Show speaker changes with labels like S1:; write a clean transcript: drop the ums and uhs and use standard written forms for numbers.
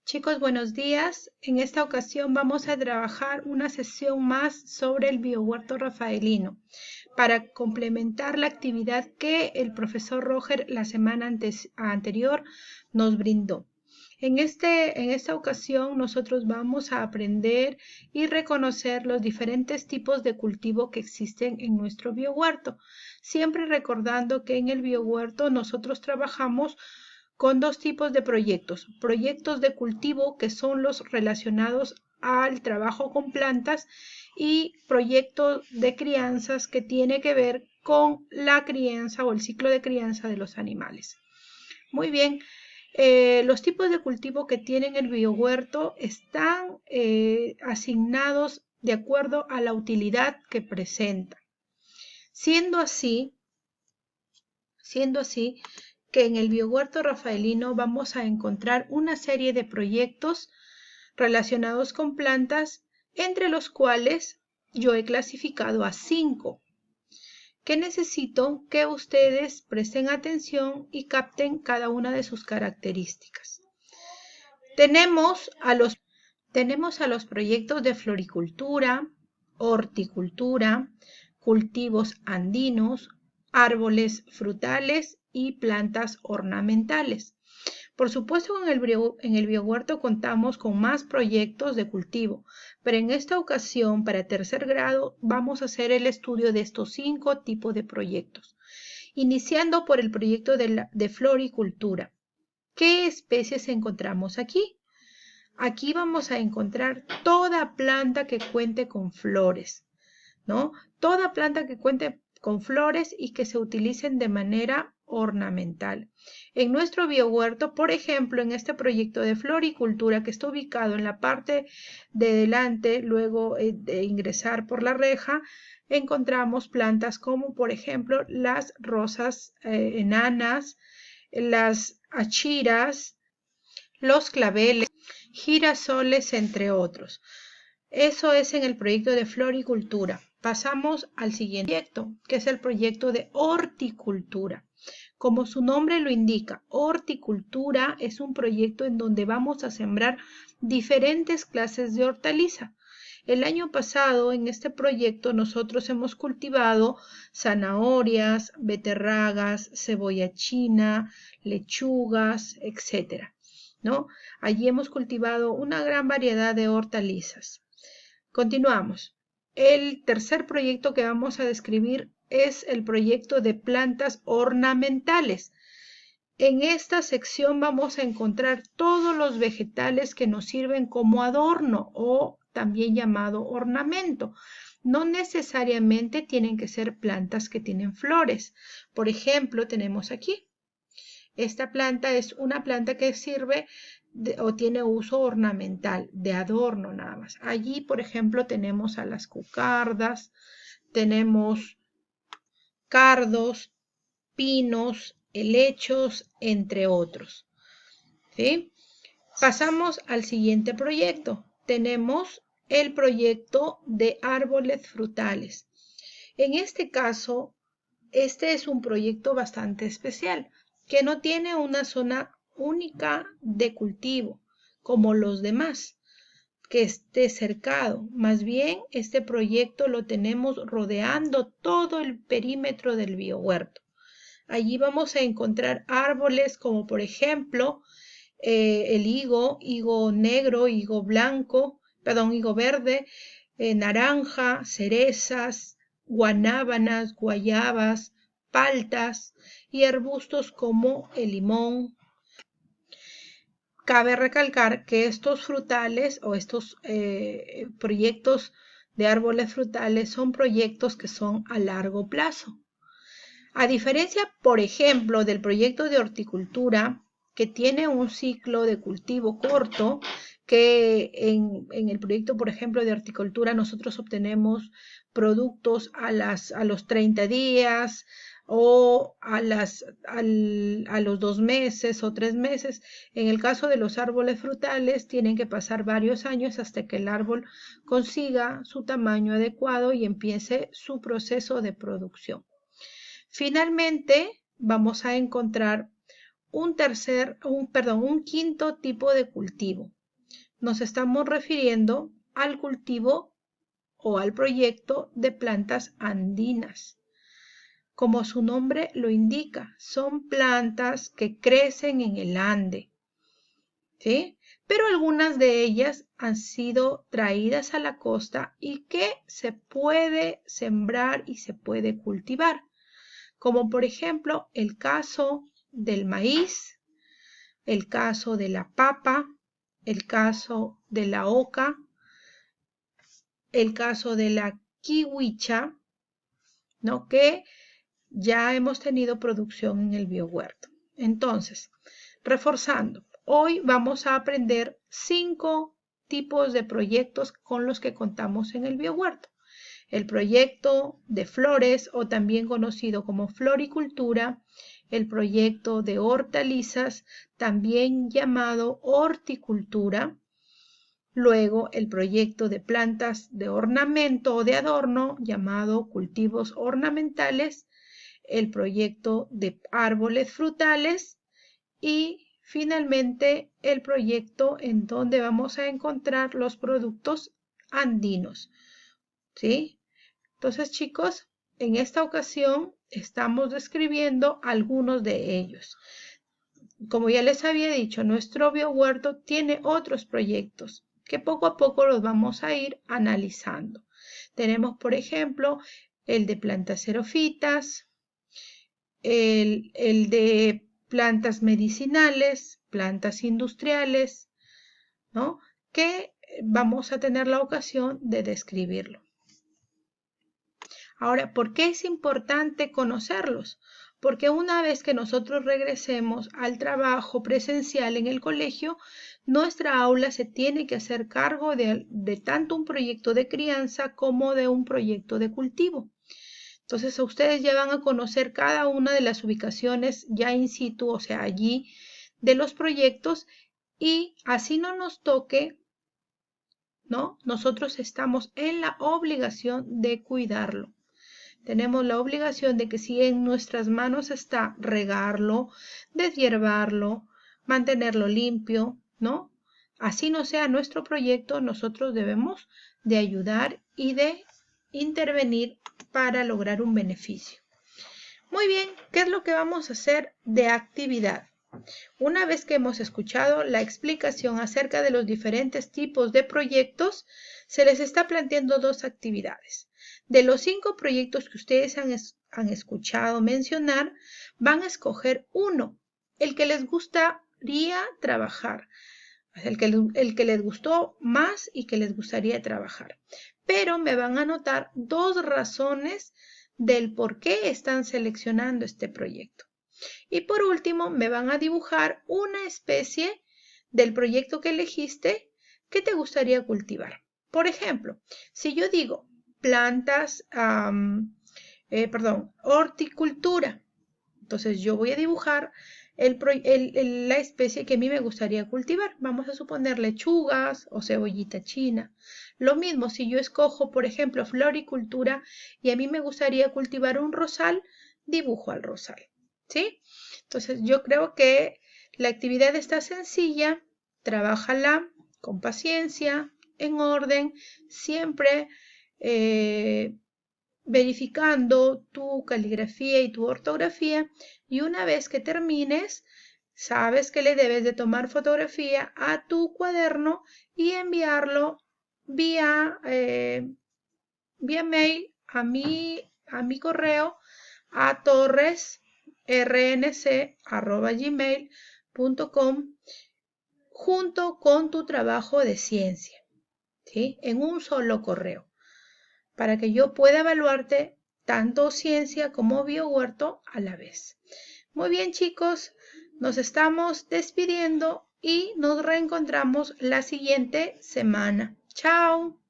S1: Chicos, buenos días. En esta ocasión vamos a trabajar una sesión más sobre el biohuerto rafaelino para complementar la actividad que el profesor Roger la semana anterior nos brindó. En esta ocasión nosotros vamos a aprender y reconocer los diferentes tipos de cultivo que existen en nuestro biohuerto, siempre recordando que en el biohuerto nosotros trabajamos con dos tipos de proyectos de cultivo que son los relacionados al trabajo con plantas y proyectos de crianzas que tiene que ver con la crianza o el ciclo de crianza de los animales. Muy bien, los tipos de cultivo que tienen el biohuerto están asignados de acuerdo a la utilidad que presenta. Siendo así, que en el biohuerto rafaelino vamos a encontrar una serie de proyectos relacionados con plantas, entre los cuales yo he clasificado a 5, que necesito que ustedes presten atención y capten cada una de sus características. Tenemos a los proyectos de floricultura, horticultura, cultivos andinos, árboles frutales y plantas ornamentales. Por supuesto, en el biohuerto contamos con más proyectos de cultivo, pero en esta ocasión, para tercer grado, vamos a hacer el estudio de estos 5 tipos de proyectos, iniciando por el proyecto de floricultura. ¿Qué especies encontramos aquí? Aquí vamos a encontrar toda planta que cuente con flores, ¿no? Toda planta que cuente con flores y que se utilicen de manera ornamental. En nuestro biohuerto, por ejemplo, en este proyecto de floricultura que está ubicado en la parte de delante, luego de ingresar por la reja, encontramos plantas como, por ejemplo, las rosas enanas, las achiras, los claveles, girasoles, entre otros. Eso es en el proyecto de floricultura. Pasamos al siguiente proyecto, que es el proyecto de horticultura. Como su nombre lo indica, horticultura es un proyecto en donde vamos a sembrar diferentes clases de hortaliza. El año pasado en este proyecto nosotros hemos cultivado zanahorias, beterragas, cebolla china, lechugas, etc., ¿no? Allí hemos cultivado una gran variedad de hortalizas. Continuamos. El tercer proyecto que vamos a describir es el proyecto de plantas ornamentales. En esta sección vamos a encontrar todos los vegetales que nos sirven como adorno o también llamado ornamento. No necesariamente tienen que ser plantas que tienen flores. Por ejemplo, tenemos aquí. Esta planta es una planta que sirve o tiene uso ornamental, de adorno nada más. Allí, por ejemplo, tenemos a las cucardas, tenemos cardos, pinos, helechos, entre otros. ¿Sí? Pasamos al siguiente proyecto. Tenemos el proyecto de árboles frutales. En este caso, este es un proyecto bastante especial, que no tiene una zona única de cultivo, como los demás, que esté cercado. Más bien, este proyecto lo tenemos rodeando todo el perímetro del biohuerto. Allí vamos a encontrar árboles como por ejemplo el higo negro, higo blanco, perdón, higo verde, naranja, cerezas, guanábanas, guayabas, paltas y arbustos como el limón. Cabe recalcar que estos frutales o estos proyectos de árboles frutales son proyectos que son a largo plazo. A diferencia, por ejemplo, del proyecto de horticultura, que tiene un ciclo de cultivo corto, que en el proyecto, por ejemplo, de horticultura nosotros obtenemos productos a los 30 días o a los 2 meses o 3 meses. En el caso de los árboles frutales, tienen que pasar varios años hasta que el árbol consiga su tamaño adecuado y empiece su proceso de producción. Finalmente, vamos a encontrar un quinto tipo de cultivo. Nos estamos refiriendo al cultivo o al proyecto de plantas andinas. Como su nombre lo indica, son plantas que crecen en el Ande, ¿sí? Pero algunas de ellas han sido traídas a la costa y que se puede sembrar y se puede cultivar, como por ejemplo el caso del maíz, el caso de la papa, el caso de la oca, el caso de la kiwicha, ¿no? Que ya hemos tenido producción en el biohuerto. Entonces, reforzando, hoy vamos a aprender 5 tipos de proyectos con los que contamos en el biohuerto. El proyecto de flores, o también conocido como floricultura, el proyecto de hortalizas, también llamado horticultura, luego el proyecto de plantas de ornamento o de adorno, llamado cultivos ornamentales, el proyecto de árboles frutales y finalmente el proyecto en donde vamos a encontrar los productos andinos, ¿sí? Entonces, chicos, en esta ocasión estamos describiendo algunos de ellos. Como ya les había dicho, nuestro biohuerto tiene otros proyectos que poco a poco los vamos a ir analizando. Tenemos, por ejemplo, el de plantas xerófitas, el de plantas medicinales, plantas industriales, ¿no? Que vamos a tener la ocasión de describirlo. Ahora, ¿por qué es importante conocerlos? Porque una vez que nosotros regresemos al trabajo presencial en el colegio, nuestra aula se tiene que hacer cargo de tanto un proyecto de crianza como de un proyecto de cultivo. Entonces, ustedes ya van a conocer cada una de las ubicaciones ya in situ, o sea, allí de los proyectos, y así no nos toque, ¿no? Nosotros estamos en la obligación de cuidarlo. Tenemos la obligación de que si en nuestras manos está regarlo, deshiervarlo, mantenerlo limpio, ¿no? Así no sea nuestro proyecto, nosotros debemos de ayudar y de intervenir para lograr un beneficio. Muy bien, ¿qué es lo que vamos a hacer de actividad? Una vez que hemos escuchado la explicación acerca de los diferentes tipos de proyectos, se les está planteando 2 actividades. De los 5 proyectos que ustedes han escuchado mencionar, van a escoger uno, el que les gustaría trabajar, el que les gustó más y que les gustaría trabajar. Pero me van a anotar 2 razones del por qué están seleccionando este proyecto. Y por último, me van a dibujar una especie del proyecto que elegiste que te gustaría cultivar. Por ejemplo, si yo digo plantas, horticultura, entonces yo voy a dibujar la especie que a mí me gustaría cultivar. Vamos a suponer lechugas o cebollita china. Lo mismo, si yo escojo, por ejemplo, floricultura y a mí me gustaría cultivar un rosal, dibujo al rosal, ¿sí? Entonces yo creo que la actividad está sencilla, trabájala con paciencia, en orden, siempre verificando tu caligrafía y tu ortografía, y una vez que termines, sabes que le debes de tomar fotografía a tu cuaderno y enviarlo vía mail a mi correo a torresrnc@gmail.com junto con tu trabajo de ciencia, ¿sí? En un solo correo, para que yo pueda evaluarte tanto ciencia como biohuerto a la vez. Muy bien, chicos, nos estamos despidiendo y nos reencontramos la siguiente semana. Chao.